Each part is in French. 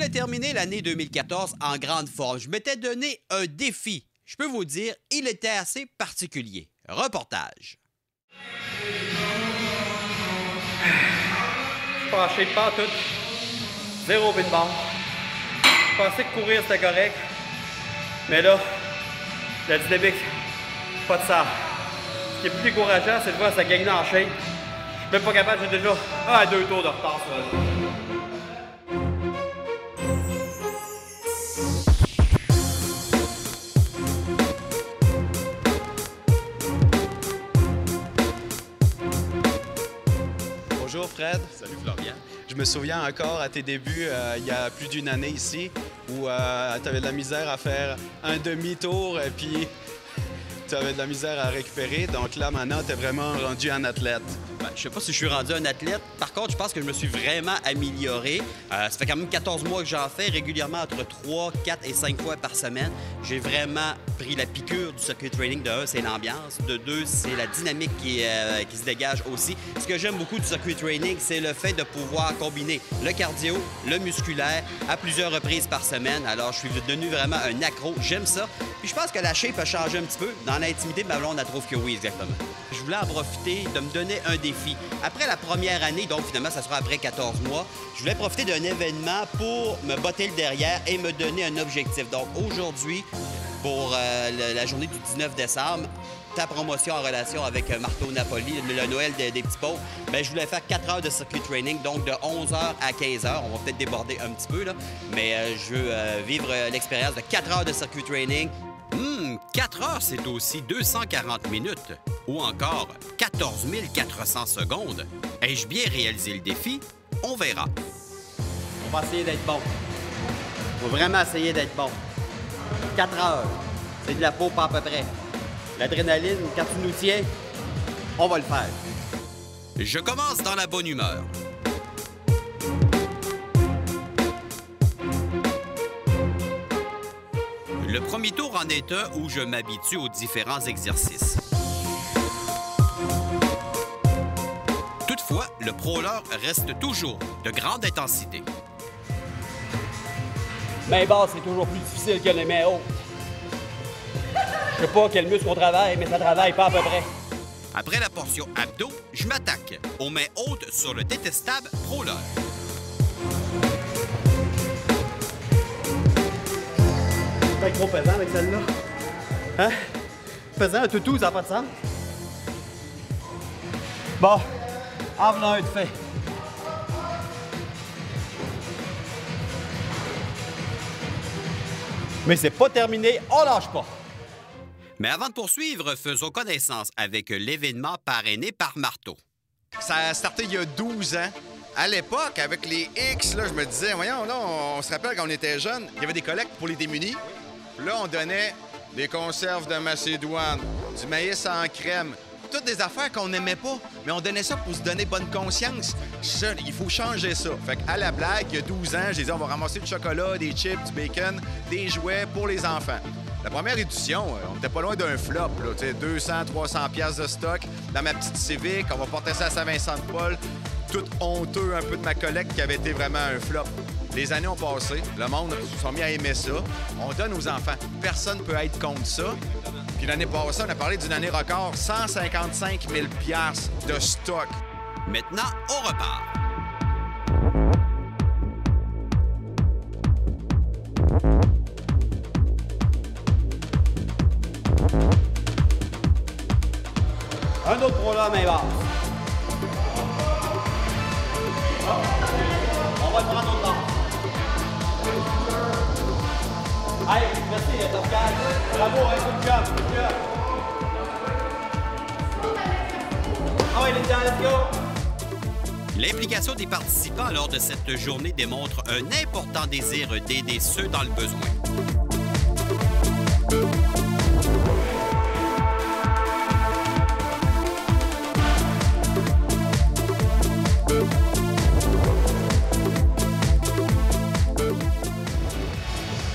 voulais terminer l'année 2014 en grande forme. Je m'étais donné un défi. Je peux vous dire, il était assez particulier. Reportage. Je suis pas en shape pas tout. Zéro but de barre. Je pensais que courir c'était correct. Mais là, la dynamique, pas de ça. Ce qui est plus décourageant, c'est de voir ça gagner en shape. Je suis même pas capable, j'ai déjà 1 à 2 tours de retard sur la zone. Bonjour Fred. Salut Florian. Je me souviens encore à tes débuts, il y a plus d'une année ici, où tu avais de la misère à faire un demi-tour et puis tu avais de la misère à récupérer. Donc là, maintenant, tu es vraiment rendu un athlète. Je sais pas si je suis rendu un athlète. Par contre, je pense que je me suis vraiment amélioré. Ça fait quand même 14 mois que j'en fais régulièrement entre 3, 4 et 5 fois par semaine. J'ai vraiment pris la piqûre du circuit training. De 1, c'est l'ambiance. De 2, c'est la dynamique qui se dégage aussi. Ce que j'aime beaucoup du circuit training, c'est le fait de pouvoir combiner le cardio, le musculaire à plusieurs reprises par semaine. Alors, je suis devenu vraiment un accro. J'aime ça. Puis je pense que la shape a changé un petit peu. Dans l'intimité, ma blonde, elle trouve que oui, exactement. Je voulais en profiter de me donner un défi. Après la première année, donc finalement, ça sera après 14 mois, je voulais profiter d'un événement pour me botter le derrière et me donner un objectif. Donc aujourd'hui, pour la journée du 19 décembre, ta promotion en relation avec Marteau Napoli, le Noël des petits pauvres, bien, je voulais faire 4 heures de circuit training, donc de 11h à 15h. On va peut-être déborder un petit peu, là, mais je veux vivre l'expérience de 4 heures de circuit training. 4 heures, c'est aussi 240 minutes. Ou encore 14 400 secondes. Ai-je bien réalisé le défi? On verra. On va essayer d'être bon. On va vraiment essayer d'être bon. 4 heures, c'est de la peau pas à peu près. L'adrénaline, quand tu nous tiens, on va le faire. Je commence dans la bonne humeur. Le premier tour en est un où je m'habitue aux différents exercices. Toutefois, le crawler reste toujours de grande intensité. Main basse, c'est toujours plus difficile que les mains hautes. Je sais pas quel muscle on travaille, mais ça travaille pas à peu près. Après la portion abdos, je m'attaque aux mains hautes sur le détestable crawler. C'est trop pesant avec celle-là. Hein? Pesant, un toutou, ça n'a pas de sens. Bon, en venant un de fait. Mais c'est pas terminé, on lâche pas. Mais avant de poursuivre, faisons connaissance avec l'événement parrainé par Marteau. Ça a starté il y a 12 ans. À l'époque, avec les X, là, je me disais, voyons, là, on se rappelle quand on était jeunes, il y avait des collectes pour les démunis. Là, on donnait des conserves de Macédoine, du maïs en crème, toutes des affaires qu'on n'aimait pas, mais on donnait ça pour se donner bonne conscience. Ça, il faut changer ça. Fait qu'à la blague, il y a 12 ans, j'ai dit, on va ramasser du chocolat, des chips, du bacon, des jouets pour les enfants. La première édition, on était pas loin d'un flop, là, 200, 300 piastres de stock dans ma petite Civic. On va porter ça à Saint-Vincent-de-Paul. Tout honteux un peu de ma collecte qui avait été vraiment un flop. Les années ont passé, le monde se sont mis à aimer ça. On donne aux enfants. Personne ne peut être contre ça. Puis l'année passée, on a parlé d'une année record, 155 000 piastres de stock. Maintenant, on repart. Un autre pro là, main basse. On va le prendre autre temps. Allez, merci, Top 4. Bravo, good job, good job. Ah ouais, les gars, let's go. L'implication des participants lors de cette journée démontre un important désir d'aider ceux dans le besoin.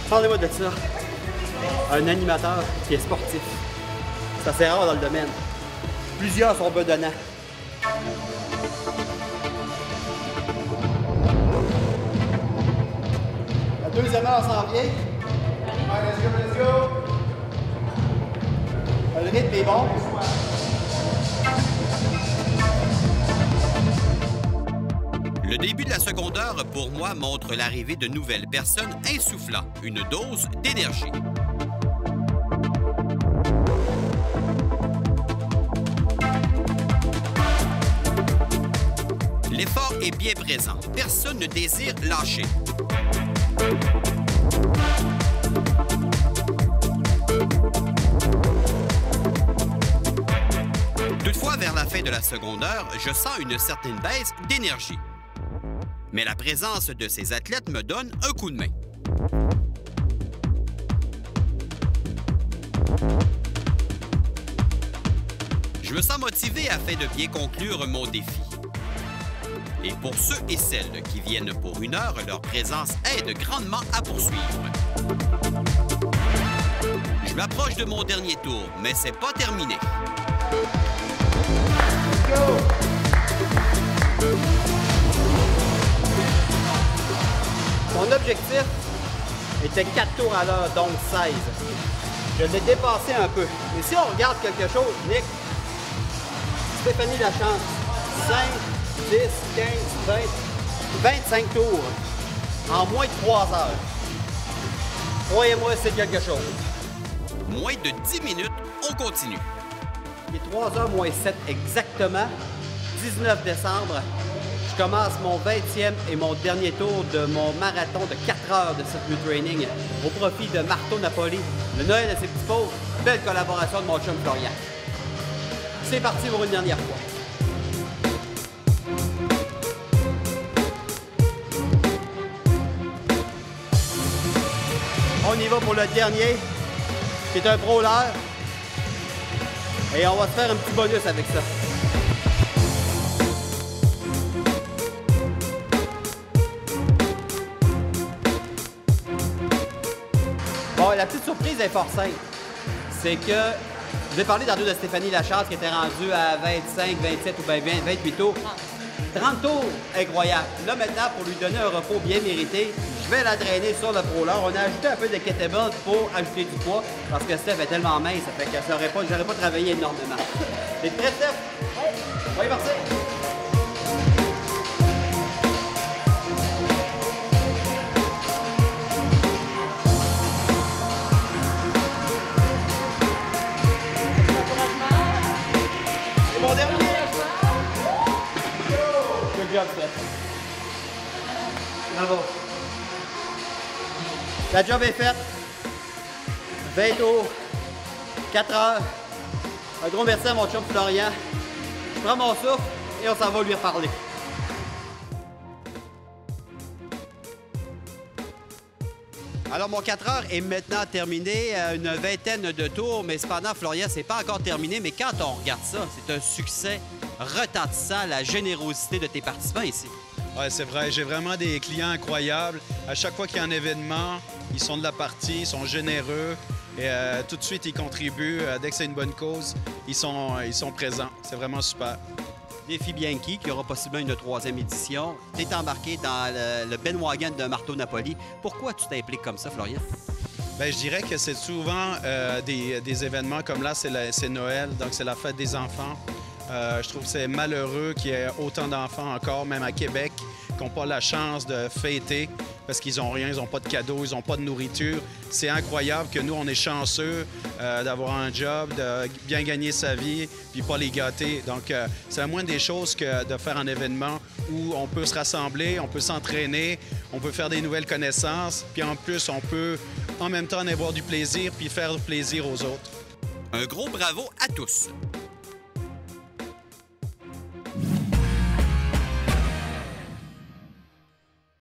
Parlez-moi de ça. Un animateur qui est sportif. C'est assez rare dans le domaine. Plusieurs sont bedonnants. on s'en vient. Allez, let's go! Le rythme est bon. Le début de la seconde heure, pour moi, montre l'arrivée de nouvelles personnes insufflant une dose d'énergie. L'effort est bien présent. Personne ne désire lâcher. Toutefois, vers la fin de la seconde heure, je sens une certaine baisse d'énergie. Mais la présence de ces athlètes me donne un coup de main. Je me sens motivé afin de bien conclure mon défi. Et pour ceux et celles qui viennent pour 1 heure, leur présence aide grandement à poursuivre. Je m'approche de mon dernier tour, mais c'est pas terminé. Go! Mon objectif était 4 tours à l'heure, donc 16. Je l'ai dépassé un peu. Et si on regarde quelque chose, Nick, Stéphanie Lachance, 5, 10, 15, 20, 25 tours en moins de 3 heures. Croyez-moi, c'est quelque chose. Moins de 10 minutes, on continue. Il est 3h moins 7 exactement, 19 décembre. Je commence mon 20e et mon dernier tour de mon marathon de 4 heures de circuit training au profit de Marteau Napoli, le Noël de ses petits pauvres, belle collaboration de mon chum Florian. C'est parti pour une dernière fois. On y va pour le dernier, qui est un brawler. Et on va se faire un petit bonus avec ça. Bon, la petite surprise est fort simple. C'est que, je vous ai parlé tantôt de Stéphanie Lachance qui était rendue à 25, 27 ou bien 28 tours. 30 tours, incroyable. Là, maintenant, pour lui donner un repos bien mérité, je vais la drainer sur le pro-là. On a ajouté un peu de kettlebell pour ajouter du poids parce que Steph est tellement mince, ça fait que j'aurais pas travaillé énormément. T'es prêt, Steph? Oui. On va y partir. C'est mon dernier. Good job, Steph. Bravo. La job est faite. 20 tours, 4 heures. Un gros merci à mon chum Florian. Je prends mon souffle et on s'en va lui reparler. Alors, mon 4 heures est maintenant terminé, une vingtaine de tours, mais cependant, Florian, c'est pas encore terminé. Mais quand on regarde ça, c'est un succès retentissant, la générosité de tes participants ici. Oui, c'est vrai. J'ai vraiment des clients incroyables. À chaque fois qu'il y a un événement, ils sont de la partie, ils sont généreux et tout de suite, ils contribuent. Dès que c'est une bonne cause, ils sont présents. C'est vraiment super. Défi Bianchi, qui aura possiblement une 3e édition. Tu es embarqué dans le bandwagon de Marteau Napoli. Pourquoi tu t'impliques comme ça, Florian? Bien, je dirais que c'est souvent des événements comme là, c'est Noël, donc c'est la fête des enfants. Je trouve que c'est malheureux qu'il y ait autant d'enfants encore, même à Québec, qui n'ont pas la chance de fêter parce qu'ils n'ont rien, ils n'ont pas de cadeaux, ils n'ont pas de nourriture. C'est incroyable que nous, on est chanceux d'avoir un job, de bien gagner sa vie, puis pas les gâter. Donc, c'est la moindre des choses que de faire un événement où on peut se rassembler, on peut s'entraîner, on peut faire des nouvelles connaissances, puis en plus, on peut en même temps en avoir du plaisir, puis faire plaisir aux autres. Un gros bravo à tous!